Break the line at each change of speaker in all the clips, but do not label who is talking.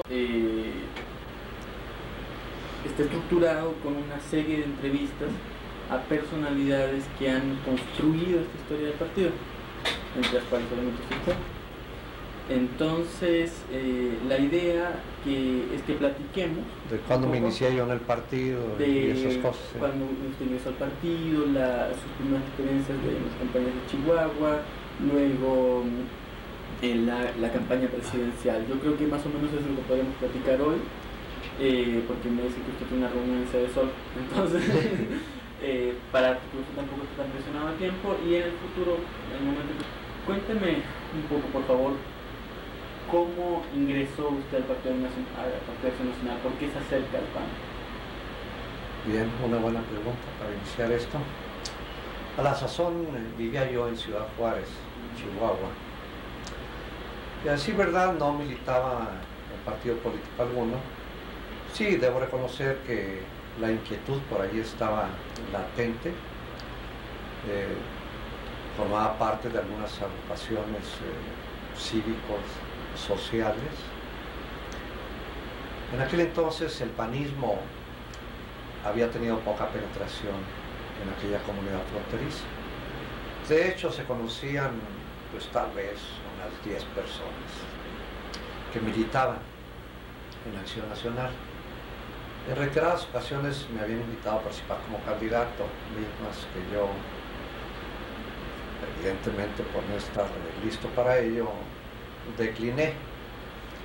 eh, está estructurado con una serie de entrevistas a personalidades que han construido esta historia del partido, entre las cuales obviamente estoy yo. Entonces, la idea es que platiquemos
de cuando me inicié yo en el partido y esas cosas. ¿Sí?
Cuando usted ingresó al partido, sus primeras experiencias de las campañas de Chihuahua, luego la campaña presidencial. Yo creo que más o menos es lo que podemos platicar hoy, porque me dice que usted tiene una reunión en Sede Sol, entonces para que usted tampoco esté tan presionado a tiempo, y en el futuro, en el momento que... Cuénteme un poco, por favor, ¿cómo ingresó usted al Partido de Acción Nacional? ¿Por qué se acerca al PAN?
Bien, una buena pregunta para iniciar esto. A la sazón vivía yo en Ciudad Juárez, Chihuahua. Y así, verdad, no militaba en partido político alguno. Sí, debo reconocer que la inquietud por ahí estaba latente. Formaba parte de algunas agrupaciones cívicos, sociales. En aquel entonces el panismo había tenido poca penetración en aquella comunidad fronteriza. De hecho, se conocían pues tal vez unas 10 personas que militaban en Acción Nacional. En reiteradas ocasiones me habían invitado a participar como candidato, mismas que yo, evidentemente por no estar listo para ello, decliné.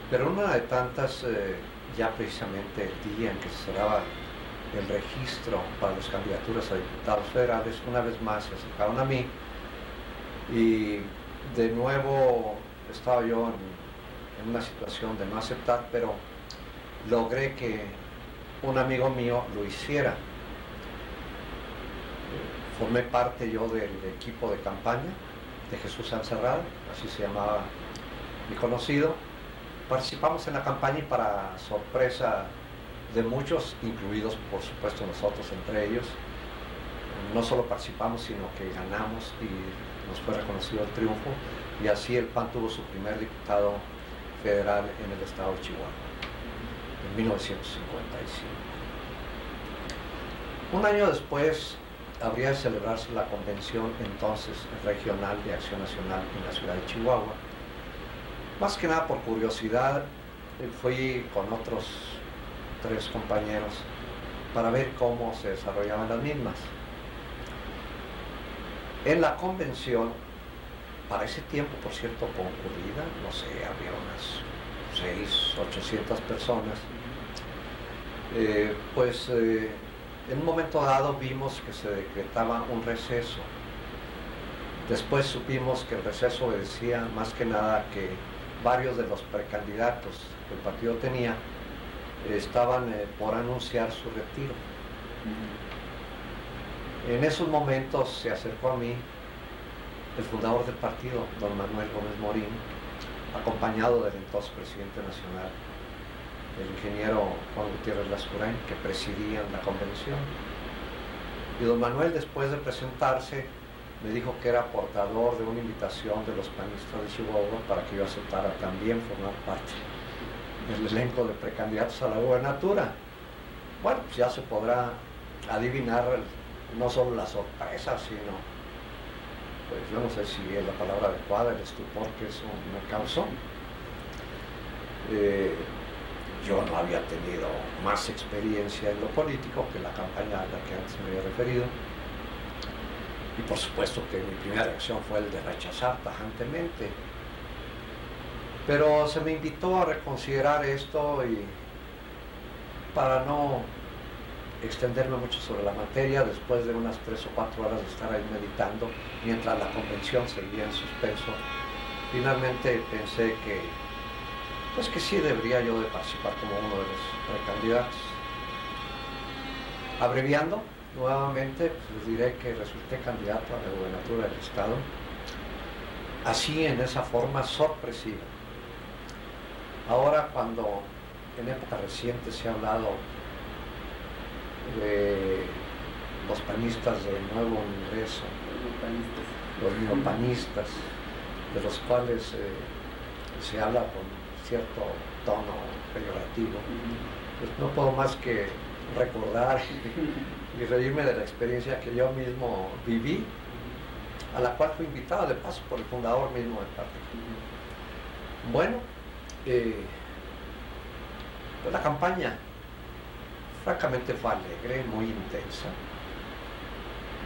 Pero una de tantas, ya precisamente el día en que se cerraba el registro para las candidaturas a diputados federales, una vez más se acercaron a mí y de nuevo estaba yo en una situación de no aceptar, pero logré que un amigo mío lo hiciera. Formé parte yo del equipo de campaña de Jesús Sancerrada, así se llamaba mi conocido. Participamos en la campaña y para sorpresa de muchos, incluidos por supuesto nosotros entre ellos, no solo participamos sino que ganamos y nos fue reconocido el triunfo, y así el PAN tuvo su primer diputado federal en el estado de Chihuahua en 1955. Un año después habría de celebrarse la convención entonces regional de Acción Nacional en la ciudad de Chihuahua. Más que nada por curiosidad fui con otros 3 compañeros para ver cómo se desarrollaban las mismas. En la convención, para ese tiempo por cierto concurrida, no sé, había unas 600-800 personas, en un momento dado vimos que se decretaba un receso. Después supimos que el receso obedecía más que nada que varios de los precandidatos que el partido tenía estaban por anunciar su retiro. En esos momentos se acercó a mí el fundador del partido, don Manuel Gómez Morín, acompañado del entonces presidente nacional, el ingeniero Juan Gutiérrez Lascurain, que presidían la convención. Y don Manuel, después de presentarse, me dijo que era portador de una invitación de los panistas de Chihuahua para que yo aceptara también formar parte del elenco de precandidatos a la gubernatura. Bueno, pues ya se podrá adivinar no solo la sorpresa, sino, pues yo no sé si es la palabra adecuada, el estupor que eso me causó. Yo no había tenido más experiencia en lo político que la campaña a la que antes me había referido. Y por supuesto que mi primera reacción fue el de rechazar tajantemente. Pero se me invitó a reconsiderar esto y para no extenderme mucho sobre la materia, después de unas 3 o 4 horas de estar ahí meditando, mientras la convención seguía en suspenso, finalmente pensé que, pues que sí debería yo de participar como uno de los precandidatos. Abreviando, nuevamente pues les diré que resulté candidato a la gubernatura del estado, así en esa forma sorpresiva. Ahora, cuando en época reciente se ha hablado de los panistas de nuevo ingreso, los neopanistas, de los cuales se habla con cierto tono peyorativo. Pues no puedo más que recordar y reírme de la experiencia que yo mismo viví, a la cual fui invitado de paso por el fundador mismo del partido. Bueno, pues la campaña francamente fue alegre, muy intensa,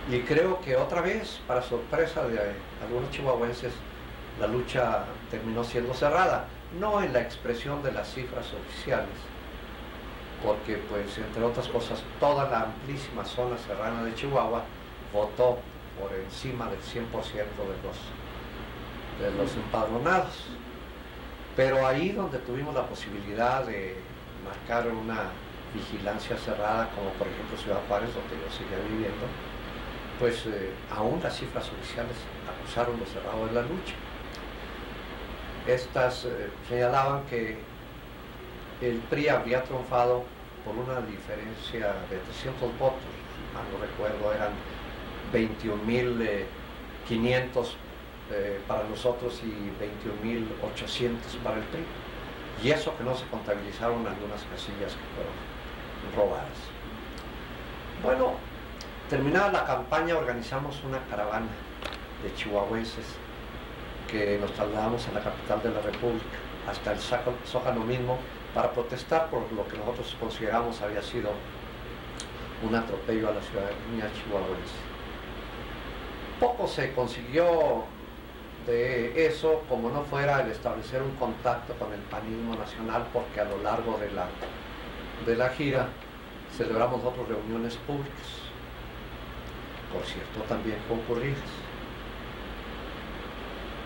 y creo que otra vez, para sorpresa de algunos chihuahuenses, la lucha terminó siendo cerrada, no en la expresión de las cifras oficiales, porque pues entre otras cosas toda la amplísima zona serrana de Chihuahua votó por encima del 100% de los empadronados. Pero ahí donde tuvimos la posibilidad de marcar una vigilancia cerrada, como por ejemplo Ciudad Juárez, donde yo seguía viviendo, pues aún las cifras oficiales acusaron lo cerrado de la lucha. Estas señalaban que el PRI había triunfado por una diferencia de 300 votos, mal no recuerdo, eran 21.500 para nosotros y 21.800 para el PRI. Y eso que no se contabilizaron algunas casillas que fueron robadas. Bueno, terminada la campaña organizamos una caravana de chihuahuenses que nos trasladamos a la capital de la República, hasta el Zócalo mismo, para protestar por lo que nosotros consideramos había sido un atropello a la ciudadanía chihuahuense. Poco se consiguió de eso, como no fuera el establecer un contacto con el panismo nacional, porque a lo largo de la gira celebramos otras reuniones públicas, por cierto también concurridas.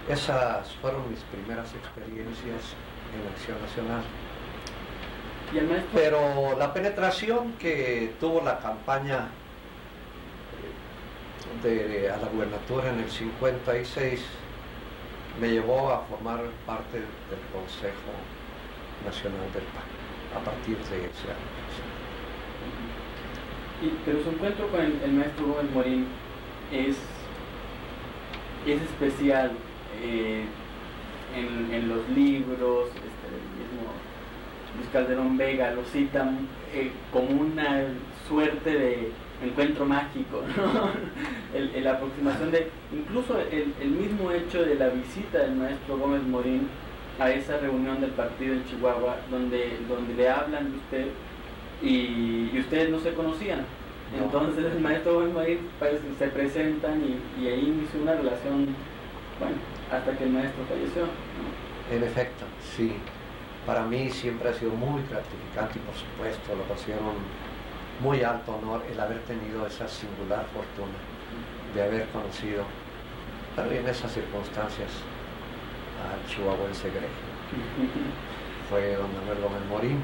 Esas fueron mis primeras experiencias en Acción Nacional.
¿Y el maestro?
Pero la penetración que tuvo la campaña a la gubernatura en el 56 me llevó a formar parte del Consejo Nacional del PAN a partir de ese año.
Pero su encuentro con el maestro Gómez Morín es especial en los libros. El mismo Luis Calderón Vega lo citan como una suerte de encuentro mágico, ¿no? La aproximación de, incluso el mismo hecho de la visita del maestro Gómez Morín a esa reunión del partido en Chihuahua, donde le hablan de usted y ustedes no se conocían. No. Entonces el maestro Gómez Morín pues, se presentan y ahí inició una relación, bueno, hasta que el maestro falleció, ¿no?
En efecto, sí. Para mí siempre ha sido muy gratificante y por supuesto lo considero un muy alto honor el haber tenido esa singular fortuna de haber conocido, pero en esas circunstancias, al chihuahuense egregio. Fue don Manuel Gómez Morín.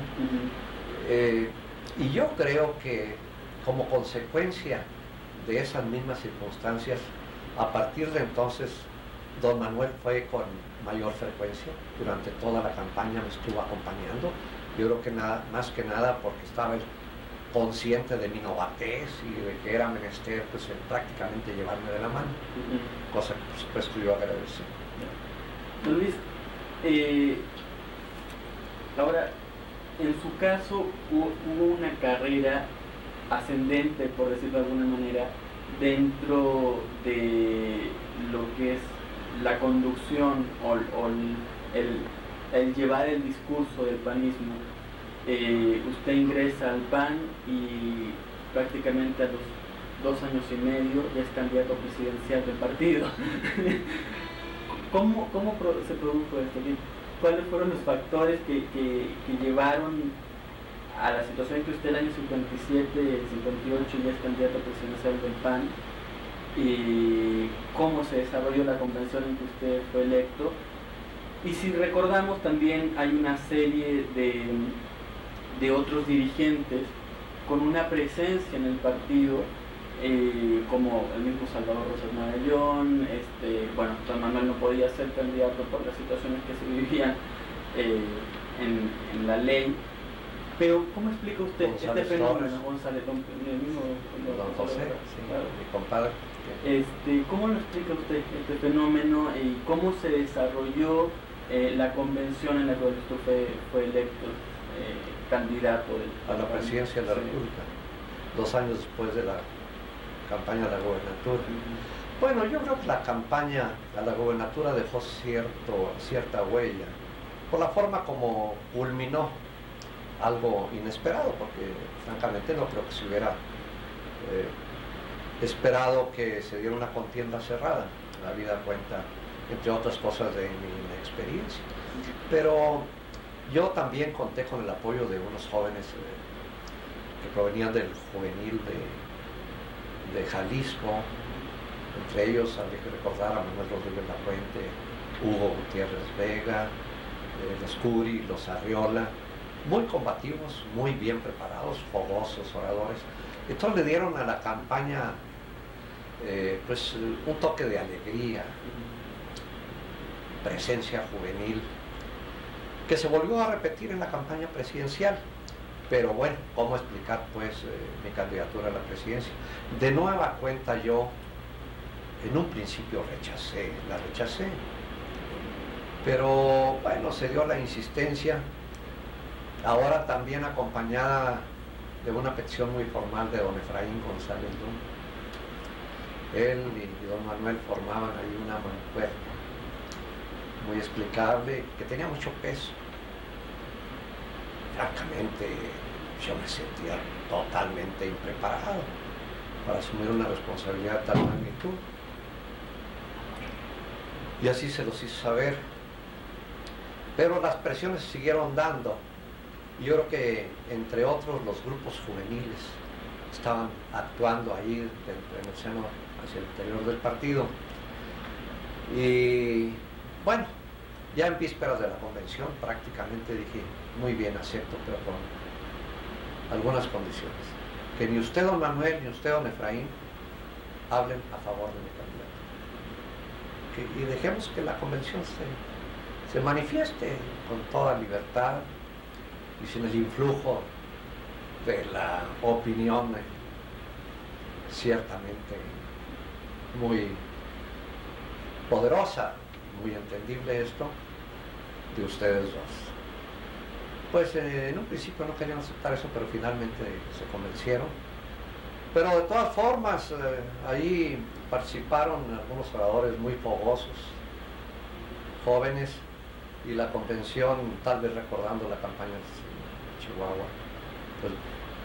Y yo creo que como consecuencia de esas mismas circunstancias, a partir de entonces, don Manuel fue con mayor frecuencia, durante toda la campaña me estuvo acompañando. Yo creo que más que nada porque estaba él consciente de mi novatez y de que era menester pues, prácticamente llevarme de la mano, cosa que por supuesto yo agradecí.
Don Luis, ahora, en su caso hubo una carrera ascendente, por decirlo de alguna manera, dentro de lo que es la conducción o el llevar el discurso del panismo. Usted ingresa al PAN y prácticamente a los 2 años y medio ya es candidato presidencial del partido. ¿Cómo se produjo esto? ¿Cuáles fueron los factores que llevaron a la situación en que usted el año 57, 58 ya es candidato presidencial del PAN? ¿Y cómo se desarrolló la convención en que usted fue electo? Y si recordamos, también hay una serie de otros dirigentes con una presencia en el partido, como el mismo Salvador Rosas Magallón. Bueno, don Manuel no podía ser candidato por las situaciones que se vivían en la ley. Pero, ¿cómo explica usted
González
este fenómeno?
Torres.
González, el mismo
Don José, sí,
claro.
mi compadre.
¿Cómo lo explica usted este fenómeno y cómo se desarrolló la convención en la cual usted fue electo candidato
a la presidencia de la República, 2 años después de la campaña de la gobernatura. Bueno, yo creo que la campaña a la gobernatura dejó cierta huella, por la forma como culminó, algo inesperado, porque francamente no creo que se hubiera esperado que se diera una contienda cerrada. La vida cuenta, entre otras cosas, de mi experiencia. Pero yo también conté con el apoyo de unos jóvenes que provenían del juvenil de Jalisco. Entre ellos habría que recordar a Manuel Rodríguez Lafuente, Hugo Gutiérrez Vega, los Curi, los Arriola, muy combativos, muy bien preparados, fogosos, oradores. Entonces le dieron a la campaña pues un toque de alegría, presencia juvenil, que se volvió a repetir en la campaña presidencial. Pero bueno, ¿cómo explicar pues mi candidatura a la presidencia? De nueva cuenta yo en un principio la rechacé, pero bueno, se dio la insistencia, ahora también acompañada de una petición muy formal de don Efraín González Luna. Él y don Manuel formaban ahí una mancuerna muy explicable, que tenía mucho peso. Francamente, yo me sentía totalmente impreparado para asumir una responsabilidad de tal magnitud. Y así se los hizo saber. Pero las presiones se siguieron dando. Yo creo que, entre otros, los grupos juveniles estaban actuando ahí en el seno, hacia el interior del partido. Y bueno, ya en vísperas de la convención prácticamente dije, muy bien, acepto, pero con algunas condiciones. Que ni usted, don Manuel, ni usted, don Efraín, hablen a favor de mi candidato. Y dejemos que la convención se manifieste con toda libertad y sin el influjo de la opinión ciertamente muy poderosa, muy entendible esto, de ustedes dos. Pues en un principio no querían aceptar eso, pero finalmente se convencieron. Pero de todas formas, ahí participaron algunos oradores muy fogosos, jóvenes, y la convención, tal vez recordando la campaña de Chihuahua, pues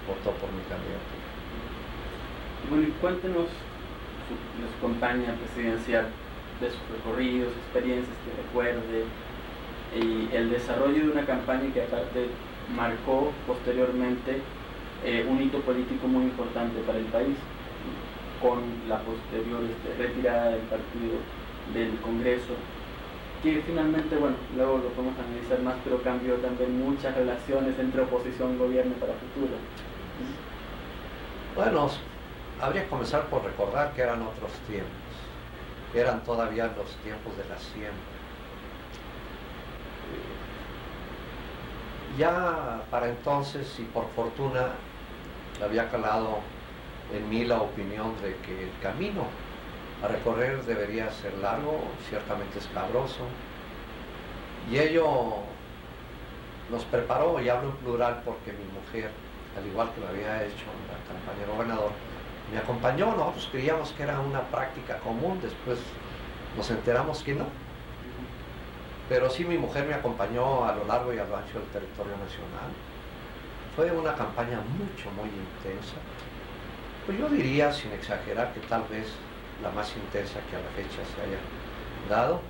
votó por mi candidatura.
Bueno, y cuéntenos su campaña presidencial, de sus recorridos, experiencias que recuerde, y el desarrollo de una campaña que aparte marcó posteriormente un hito político muy importante para el país, con la posterior retirada del partido del Congreso, que finalmente, bueno, luego lo podemos analizar más, pero cambió también muchas relaciones entre oposición y gobierno para futuro.
Bueno, habría que comenzar por recordar que eran otros tiempos, eran todavía los tiempos de la siembra. Ya para entonces, y por fortuna, había calado en mí la opinión de que el camino a recorrer debería ser largo, ciertamente escabroso, y ello nos preparó, y hablo en plural porque mi mujer, al igual que lo había hecho en la campaña de gobernador, me acompañó. Nosotros creíamos que era una práctica común, después nos enteramos que no. Pero sí, mi mujer me acompañó a lo largo y a lo ancho del territorio nacional. Fue una campaña muy intensa. Pues yo diría, sin exagerar, que tal vez la más intensa que a la fecha se haya dado.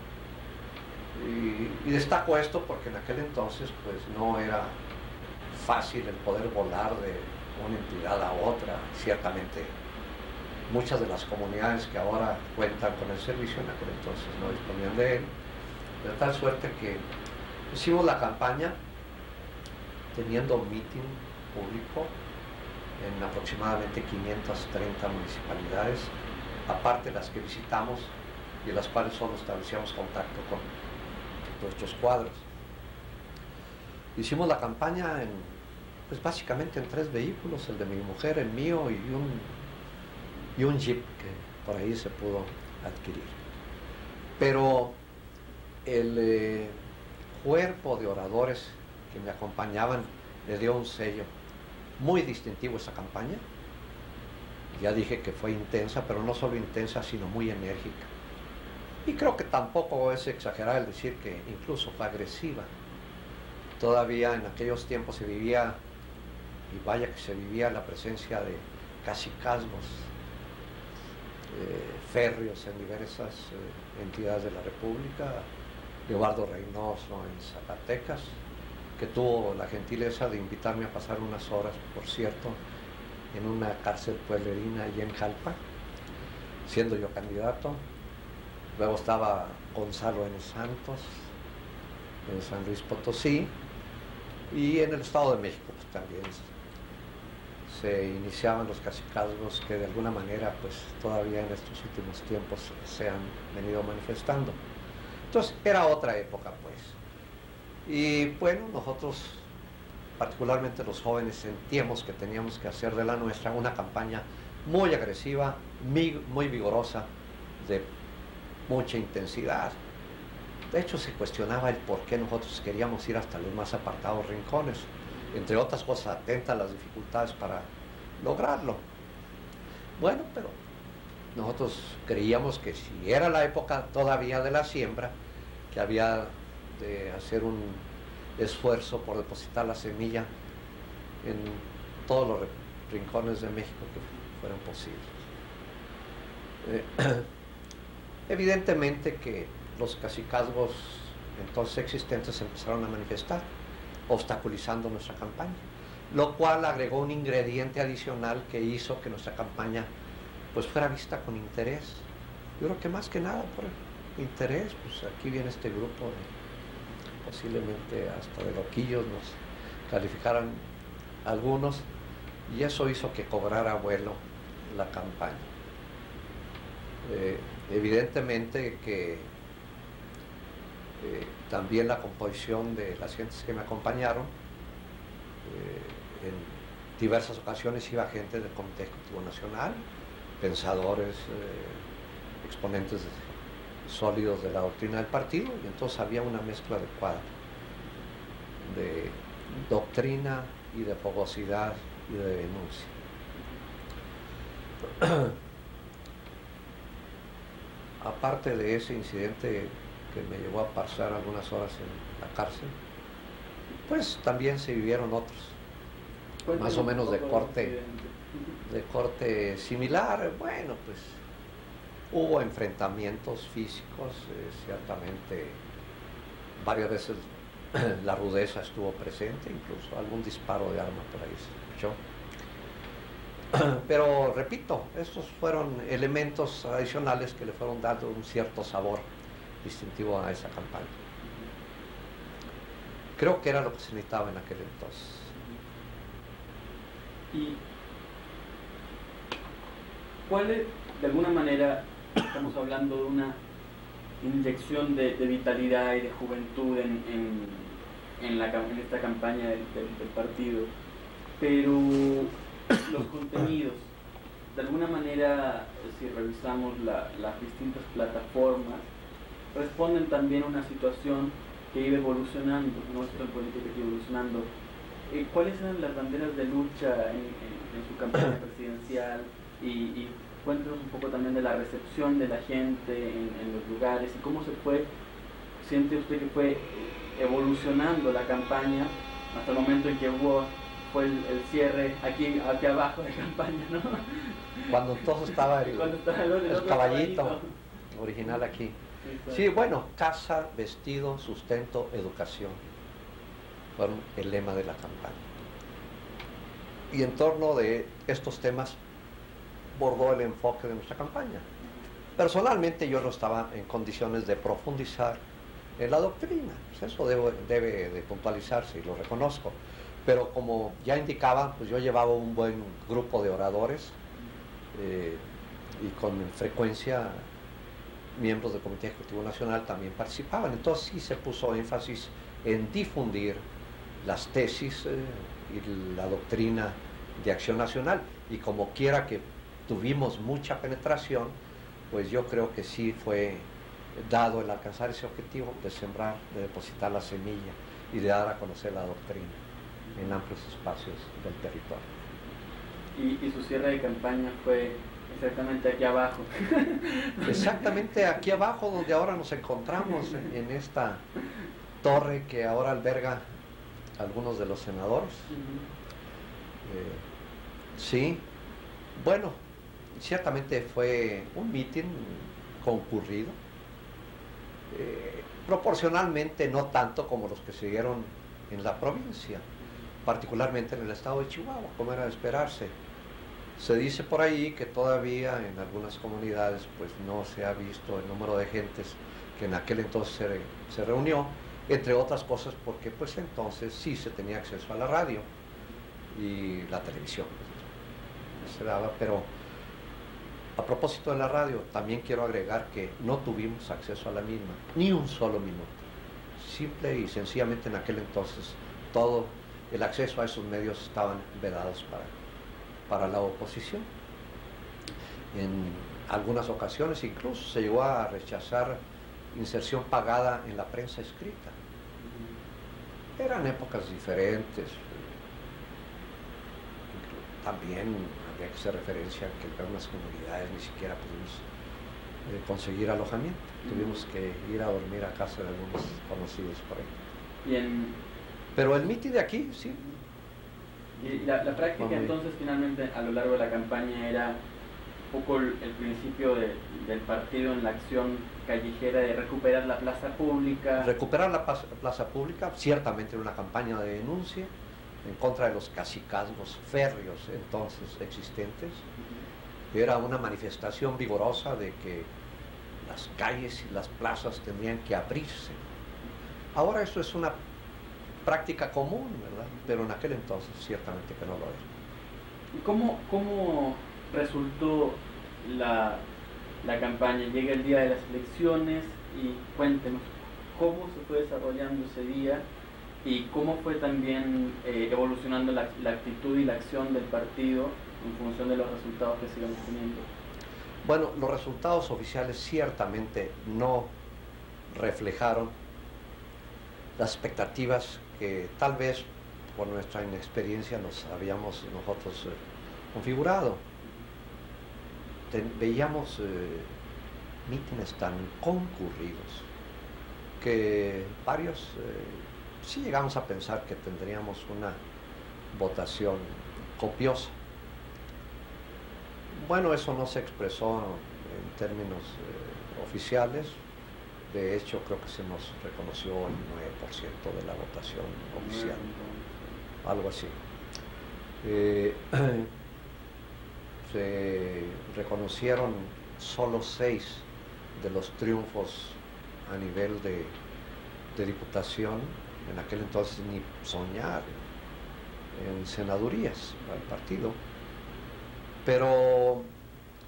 Y destaco esto porque en aquel entonces pues no era fácil el poder volar de una entidad a otra. Ciertamente muchas de las comunidades que ahora cuentan con el servicio en aquel entonces no disponían de él. De tal suerte que hicimos la campaña teniendo meeting público en aproximadamente 530 municipalidades, aparte las que visitamos y en las cuales solo establecíamos contacto con nuestros cuadros. Hicimos la campaña pues básicamente en 3 vehículos, el de mi mujer, el mío y un jeep que por ahí se pudo adquirir. Pero el cuerpo de oradores que me acompañaban le dio un sello muy distintivo a esa campaña. Ya dije que fue intensa, pero no solo intensa, sino muy enérgica. Y creo que tampoco es exagerar el decir que incluso fue agresiva. Todavía en aquellos tiempos se vivía, y vaya que se vivía, la presencia de cacicazgos férreos en diversas entidades de la República. Leobardo Reynoso en Zacatecas, que tuvo la gentileza de invitarme a pasar unas horas, por cierto, en una cárcel pueblerina allí en Jalpa, siendo yo candidato. Luego estaba Gonzalo N. Santos en San Luis Potosí, y en el Estado de México pues, también se iniciaban los cacicazgos que de alguna manera pues todavía en estos últimos tiempos se han venido manifestando. Entonces era otra época pues. Y bueno, nosotros, particularmente los jóvenes, sentíamos que teníamos que hacer de la nuestra una campaña muy agresiva, muy vigorosa, de mucha intensidad. De hecho, se cuestionaba el por qué nosotros queríamos ir hasta los más apartados rincones, entre otras cosas, atenta a las dificultades para lograrlo. Bueno, pero nosotros creíamos que si era la época todavía de la siembra, que había de hacer un esfuerzo por depositar la semilla en todos los rincones de México que fueran posibles. Evidentemente que los cacicazgos entonces existentes se empezaron a manifestar, obstaculizando nuestra campaña, lo cual agregó un ingrediente adicional que hizo que nuestra campaña pues fuera vista con interés. Yo creo que más que nada por interés, pues aquí viene este grupo de, posiblemente hasta de loquillos nos calificaran algunos, y eso hizo que cobrara vuelo la campaña. Evidentemente que también la composición de las gentes que me acompañaron, en diversas ocasiones iba gente del Comité Ejecutivo Nacional, pensadores, exponentes sólidos de la doctrina del partido, y entonces había una mezcla adecuada de doctrina y de fogosidad y de denuncia. Aparte de ese incidente que me llevó a pasar algunas horas en la cárcel, pues también se vivieron otros, más o menos de corte similar. Bueno, pues hubo enfrentamientos físicos, ciertamente varias veces la rudeza estuvo presente, incluso algún disparo de arma por ahí se escuchó. Pero repito, estos fueron elementos adicionales que le fueron dando un cierto sabor distintivo a esa campaña. Creo que era lo que se necesitaba en aquel entonces.
¿Y cuál es, de alguna manera, estamos hablando de una inyección de vitalidad y de juventud en esta campaña del partido, pero los contenidos, de alguna manera, si revisamos las distintas plataformas, responden también a una situación que iba evolucionando, nuestra política que iba evolucionando. ¿Cuáles eran las banderas de lucha en su campaña presidencial? Y cuéntenos un poco también de la recepción de la gente en los lugares y cómo siente usted que fue evolucionando la campaña hasta el momento en que fue el cierre aquí abajo de campaña, ¿no?
Cuando entonces estaba el caballito original aquí. Sí, bueno, casa, vestido, sustento, educación fueron el lema de la campaña. Y en torno de estos temas bordó el enfoque de nuestra campaña. Personalmente yo no estaba en condiciones de profundizar en la doctrina, pues eso debe de puntualizarse y lo reconozco. Pero como ya indicaba, pues yo llevaba un buen grupo de oradores y con frecuencia miembros del Comité Ejecutivo Nacional también participaban. Entonces sí se puso énfasis en difundir las tesis y la doctrina de Acción Nacional. Y como quiera que tuvimos mucha penetración, pues yo creo que sí fue dado el alcanzar ese objetivo de sembrar, de depositar la semilla y de dar a conocer la doctrina en amplios espacios del territorio.
Y su cierre de campaña fue exactamente aquí abajo.
Exactamente aquí abajo, donde ahora nos encontramos, en esta torre que ahora alberga a algunos de los senadores. Sí, bueno, ciertamente fue un mitin concurrido, proporcionalmente no tanto como los que se dieron en la provincia, particularmente en el estado de Chihuahua, como era de esperarse. Se dice por ahí que todavía en algunas comunidades pues no se ha visto el número de gentes que en aquel entonces se reunió, entre otras cosas porque pues entonces sí se tenía acceso a la radio y la televisión se daba. Pero a propósito de la radio, también quiero agregar que no tuvimos acceso a la misma, ni un solo minuto. Simple y sencillamente en aquel entonces todo el acceso a esos medios estaban vedados para la oposición. En algunas ocasiones incluso se llegó a rechazar inserción pagada en la prensa escrita. Eran épocas diferentes. También habría que hacer referencia a que en algunas comunidades ni siquiera pudimos conseguir alojamiento. Tuvimos que ir a dormir a casa de algunos conocidos por ahí. Pero el mitin de aquí, sí.
Y la práctica entonces finalmente a lo largo de la campaña era un poco el principio del partido en la acción callejera de recuperar la plaza pública.
Recuperar la plaza pública, ciertamente era una campaña de denuncia en contra de los cacicazgos férreos entonces existentes. Era una manifestación vigorosa de que las calles y las plazas tendrían que abrirse. Ahora eso es una práctica común, ¿verdad? Pero en aquel entonces ciertamente que no lo era.
¿Y cómo resultó la campaña? Llega el día de las elecciones y cuéntenos cómo se fue desarrollando ese día y cómo fue también evolucionando la actitud y la acción del partido en función de los resultados que se iban obteniendo.
Bueno, los resultados oficiales ciertamente no reflejaron las expectativas que tal vez por nuestra inexperiencia nos habíamos nosotros configurado. Veíamos mítines tan concurridos que varios sí llegamos a pensar que tendríamos una votación copiosa. Bueno, eso no se expresó en términos oficiales. De hecho, creo que se nos reconoció el 9% de la votación oficial, algo así. Se reconocieron solo 6 de los triunfos a nivel de diputación, en aquel entonces ni soñar en senadurías al partido, pero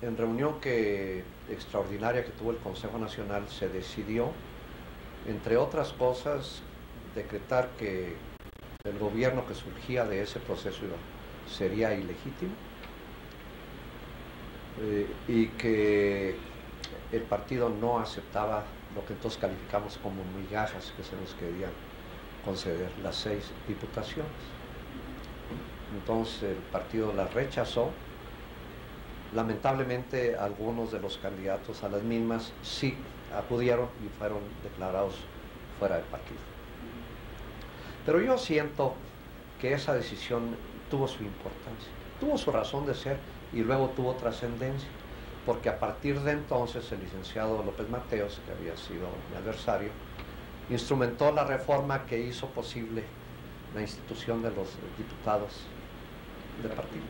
en reunión extraordinaria que tuvo el Consejo Nacional se decidió, entre otras cosas, decretar que el gobierno que surgía de ese proceso sería ilegítimo y que el partido no aceptaba lo que entonces calificamos como migajas que se nos querían conceder, las 6 diputaciones. Entonces el partido las rechazó. Lamentablemente algunos de los candidatos a las mismas sí acudieron y fueron declarados fuera del partido. Pero yo siento que esa decisión tuvo su importancia, tuvo su razón de ser y luego tuvo trascendencia, porque a partir de entonces el licenciado López Mateos, que había sido mi adversario, instrumentó la reforma que hizo posible la institución de los diputados del partido.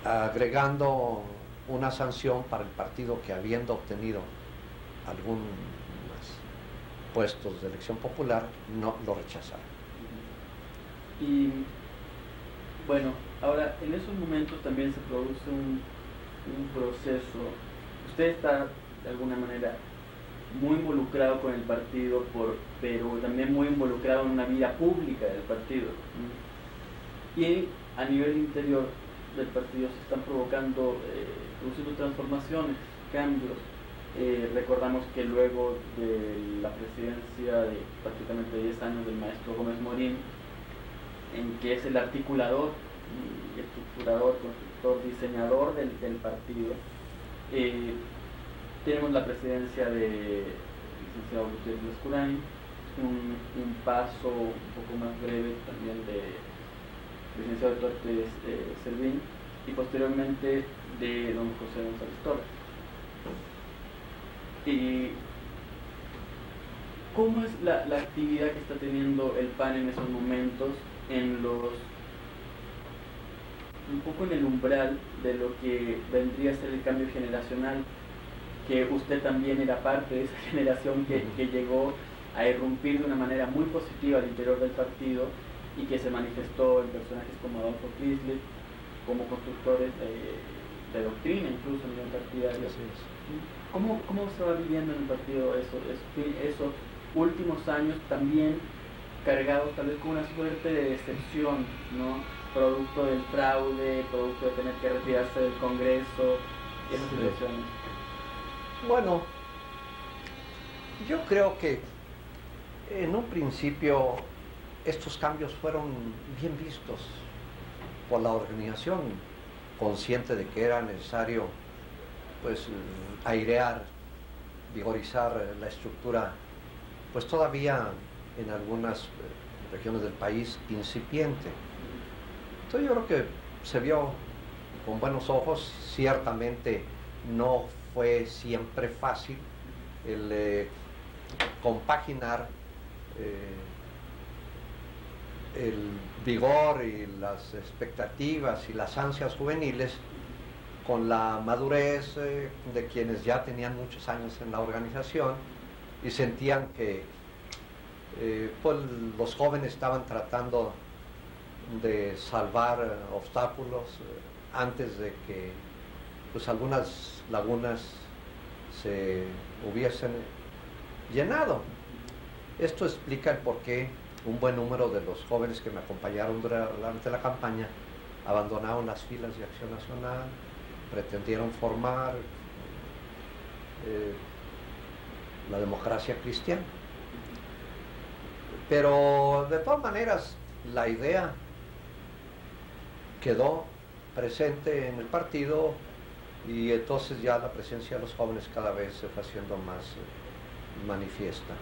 Agregando una sanción para el partido que, habiendo obtenido algunos puestos de elección popular, no lo rechazara.
Y bueno, ahora en esos momentos también se produce un proceso. Usted está de alguna manera muy involucrado con el partido, pero también muy involucrado en una vida pública del partido. Y a nivel interior del partido se están produciendo transformaciones, cambios. Recordamos que luego de la presidencia de prácticamente 10 años del maestro Gómez Morín, en que es el articulador, estructurador, constructor, diseñador del partido, tenemos la presidencia del licenciado Gutiérrez Lascurain, un paso un poco más breve también del licenciado Tortes Servín, y posteriormente de don José González Torres. ¿Cómo es la actividad que está teniendo el PAN en esos momentos, un poco en el umbral de lo que vendría a ser el cambio generacional, que usted también era parte de esa generación que llegó a irrumpir de una manera muy positiva al interior del partido y que se manifestó en personajes como Adolfo Chrysler, como constructores de doctrina, incluso a nivel partidario? ¿Cómo se va viviendo en el partido esos últimos años, también cargados tal vez con una suerte de decepción, ¿no? Producto del fraude, producto de tener que retirarse del Congreso, esas situaciones?
Bueno, yo creo que en un principio estos cambios fueron bien vistos por la organización, consciente de que era necesario pues airear, vigorizar la estructura, pues todavía en algunas regiones del país incipiente. Entonces yo creo que se vio con buenos ojos. Ciertamente no fue siempre fácil el compaginar el vigor y las expectativas y las ansias juveniles con la madurez de quienes ya tenían muchos años en la organización y sentían que pues los jóvenes estaban tratando de salvar obstáculos antes de que pues algunas lagunas se hubiesen llenado. Esto explica el por qué un buen número de los jóvenes que me acompañaron durante la campaña abandonaron las filas de Acción Nacional, pretendieron formar la democracia cristiana. Pero de todas maneras la idea quedó presente en el partido y entonces ya la presencia de los jóvenes cada vez se fue haciendo más manifiesta.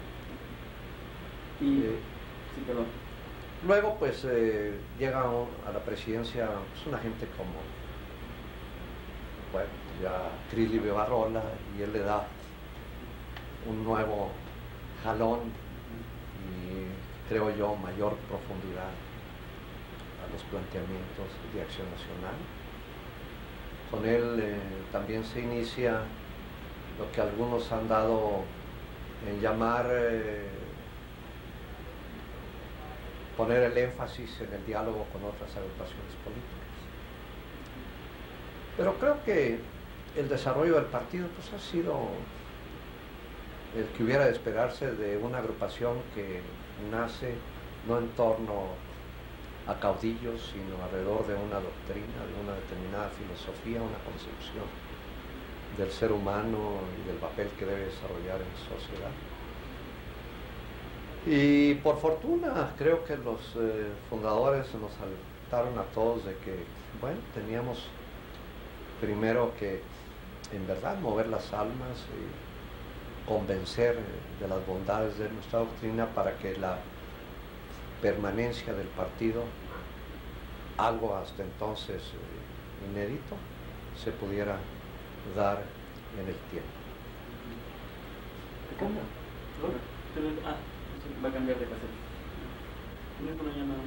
Sí, perdón.
Luego pues llega a la presidencia pues, una gente como, bueno, ya Chrysler Bevarrola, y él le da un nuevo jalón y creo yo mayor profundidad a los planteamientos de Acción Nacional. Con él también se inicia lo que algunos han dado en llamar poner el énfasis en el diálogo con otras agrupaciones políticas. Pero creo que el desarrollo del partido pues, ha sido el que hubiera de esperarse de una agrupación que nace no en torno a caudillos, sino alrededor de una doctrina, de una determinada filosofía, una concepción del ser humano y del papel que debe desarrollar en la sociedad. Y por fortuna creo que los fundadores nos alertaron a todos de que, bueno, teníamos primero que en verdad mover las almas y convencer de las bondades de nuestra doctrina para que la permanencia del partido, algo hasta entonces inédito, se pudiera dar en el tiempo.
¿Cómo? Va a cambiar de caseta. ¿Tienes una llamada?